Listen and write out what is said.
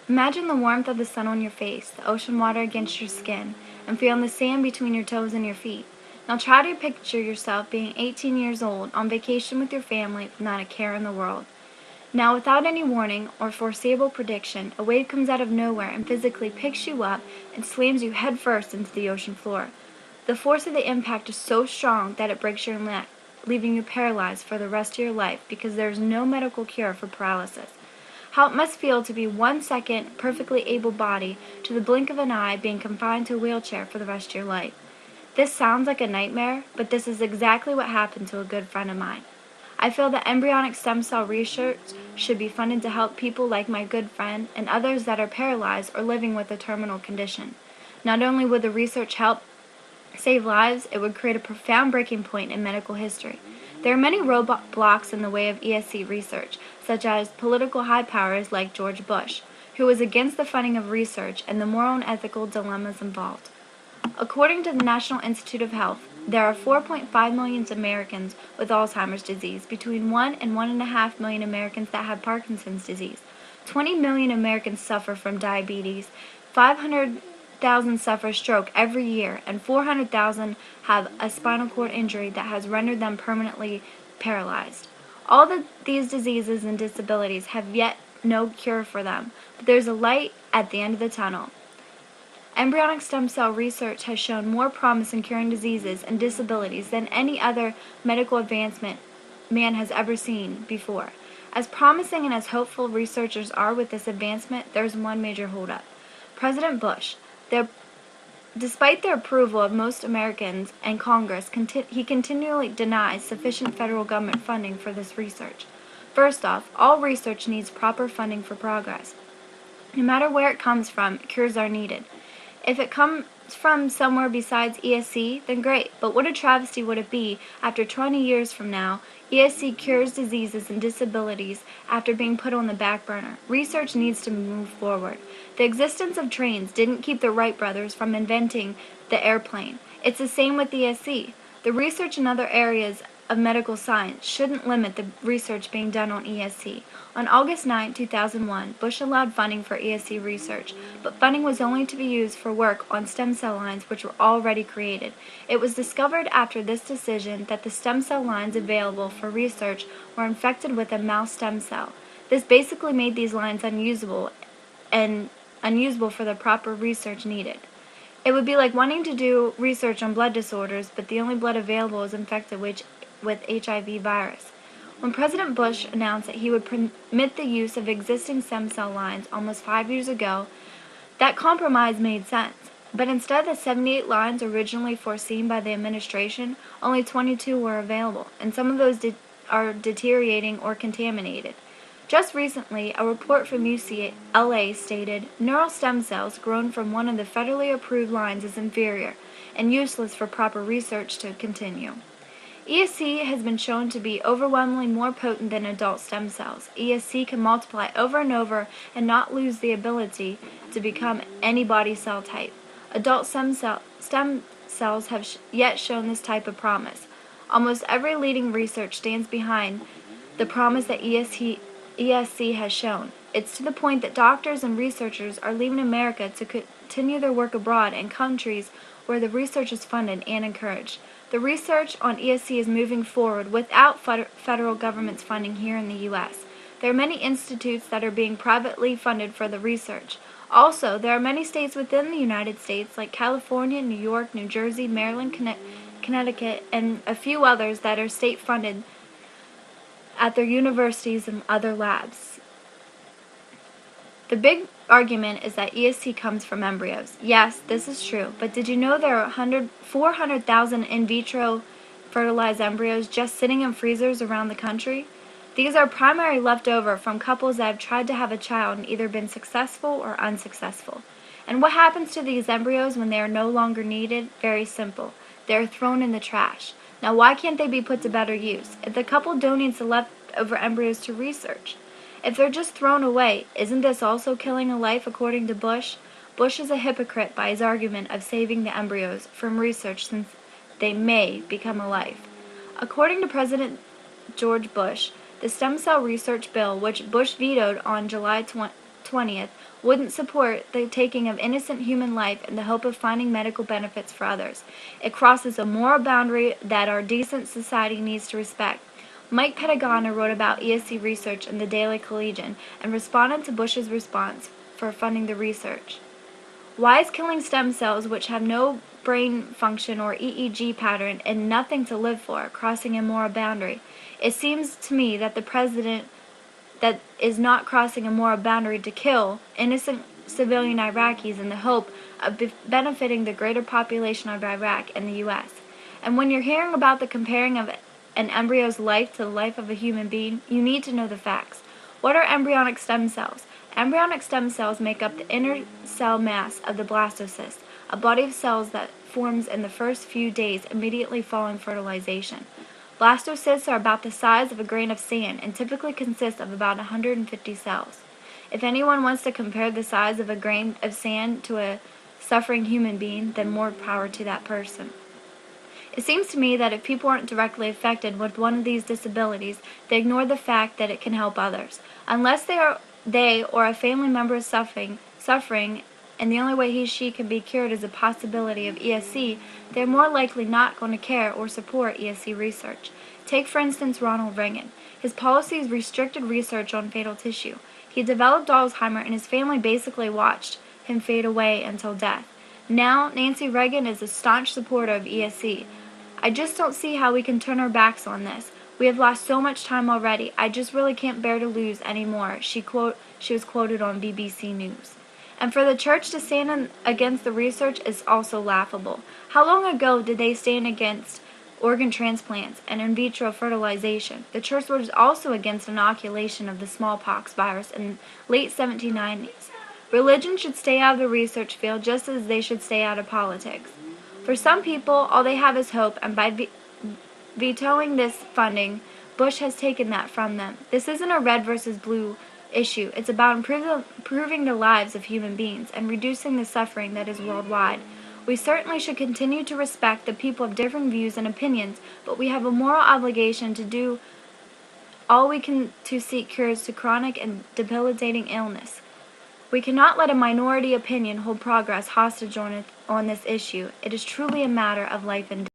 Imagine the warmth of the sun on your face, the ocean water against your skin, and feeling the sand between your toes and your feet. Now try to picture yourself being 18 years old on vacation with your family with not a care in the world. Now, without any warning or foreseeable prediction, a wave comes out of nowhere and physically picks you up and slams you headfirst into the ocean floor. The force of the impact is so strong that it breaks your neck, leaving you paralyzed for the rest of your life because there is no medical cure for paralysis. How it must feel to be 1 second perfectly able-bodied to the blink of an eye being confined to a wheelchair for the rest of your life. This sounds like a nightmare, but this is exactly what happened to a good friend of mine. I feel that embryonic stem cell research should be funded to help people like my good friend and others that are paralyzed or living with a terminal condition. Not only would the research help save lives, it would create a profound breaking point in medical history. There are many roadblocks in the way of ESC research, such as political high powers like George Bush, who was against the funding of research and the moral and ethical dilemmas involved. According to the National Institute of Health, there are 4.5 million Americans with Alzheimer's disease, between 1 and 1.5 million Americans that have Parkinson's disease. 20 million Americans suffer from diabetes, 500,000 suffer stroke every year, and 400,000 have a spinal cord injury that has rendered them permanently paralyzed. All these diseases and disabilities have yet no cure for them, but there's a light at the end of the tunnel. Embryonic stem cell research has shown more promise in curing diseases and disabilities than any other medical advancement man has ever seen before. As promising and as hopeful researchers are with this advancement, there's one major holdup. President Bush, despite the approval of most Americans and Congress, he continually denies sufficient federal government funding for this research. First off, all research needs proper funding for progress. No matter where it comes from, cures are needed. If it comes from somewhere besides ESC, then great, but what a travesty would it be after 20 years from now, ESC cures diseases and disabilities after being put on the back burner. Research needs to move forward. The existence of trains didn't keep the Wright brothers from inventing the airplane. It's the same with ESC. The research in other areas of medical science shouldn't limit the research being done on ESC. On August 9, 2001, Bush allowed funding for ESC research, but funding was only to be used for work on stem cell lines which were already created. It was discovered after this decision that the stem cell lines available for research were infected with a mouse stem cell. This basically made these lines unusable for the proper research needed. It would be like wanting to do research on blood disorders, but the only blood available is infected with HIV virus. When President Bush announced that he would permit the use of existing stem cell lines almost 5 years ago, that compromise made sense. But instead of the 78 lines originally foreseen by the administration, only 22 were available, and some of those are deteriorating or contaminated. Just recently, a report from UCLA stated, neural stem cells grown from one of the federally approved lines is inferior and useless for proper research to continue. ESC has been shown to be overwhelmingly more potent than adult stem cells. ESC can multiply over and over and not lose the ability to become any body cell type. Adult stem cells have yet shown this type of promise. Almost every leading research stands behind the promise that ESC has shown. It's to the point that doctors and researchers are leaving America to continue their work abroad in countries where the research is funded and encouraged. The research on ESC is moving forward without federal government's funding here in the U.S. There are many institutes that are being privately funded for the research. Also, there are many states within the United States like California, New York, New Jersey, Maryland, Connecticut, and a few others that are state-funded at their universities and other labs. The big argument is that ESC comes from embryos. Yes, this is true, but did you know there are 400,000 in vitro fertilized embryos just sitting in freezers around the country? These are primarily left over from couples that have tried to have a child and either been successful or unsuccessful. And what happens to these embryos when they are no longer needed? Very simple. They are thrown in the trash. Now, why can't they be put to better use? If the couple donates the leftover embryos to research, if they're just thrown away, isn't this also killing a life according to Bush? Bush is a hypocrite by his argument of saving the embryos from research since they may become a life. According to President George Bush, the stem cell research bill, which Bush vetoed on July 12, 20th wouldn't support the taking of innocent human life in the hope of finding medical benefits for others. It crosses a moral boundary that our decent society needs to respect. Mike Pedagana wrote about ESC research in the Daily Collegian and responded to Bush's response for funding the research. Why is killing stem cells, which have no brain function or EEG pattern and nothing to live for, crossing a moral boundary? It seems to me that the president that is not crossing a moral boundary to kill innocent civilian Iraqis in the hope of benefiting the greater population of Iraq and the U.S. And when you're hearing about the comparing of an embryo's life to the life of a human being, you need to know the facts. What are embryonic stem cells? Embryonic stem cells make up the inner cell mass of the blastocyst, a body of cells that forms in the first few days immediately following fertilization. Blastocysts are about the size of a grain of sand and typically consist of about 150 cells. If anyone wants to compare the size of a grain of sand to a suffering human being, then more power to that person. It seems to me that if people aren't directly affected with one of these disabilities, they ignore the fact that it can help others. Unless they or a family member is suffering, and the only way he/she can be cured is a possibility of ESC, they're more likely not going to care or support ESC research. Take, for instance, Ronald Reagan. His policies restricted research on fatal tissue. He developed Alzheimer's, and his family basically watched him fade away until death. Now, Nancy Reagan is a staunch supporter of ESC. I just don't see how we can turn our backs on this. We have lost so much time already. I just really can't bear to lose any more. She was quoted on BBC News. And for the church to stand against the research is also laughable. How long ago did they stand against organ transplants and in vitro fertilization? The church was also against inoculation of the smallpox virus in the late 1790s. Religion should stay out of the research field just as they should stay out of politics. For some people, all they have is hope, and by vetoing this funding, Bush has taken that from them. This isn't a red versus blue issue. It's about improving the lives of human beings and reducing the suffering that is worldwide. We certainly should continue to respect the people of different views and opinions, but we have a moral obligation to do all we can to seek cures to chronic and debilitating illness. We cannot let a minority opinion hold progress hostage on this issue. It is truly a matter of life and death.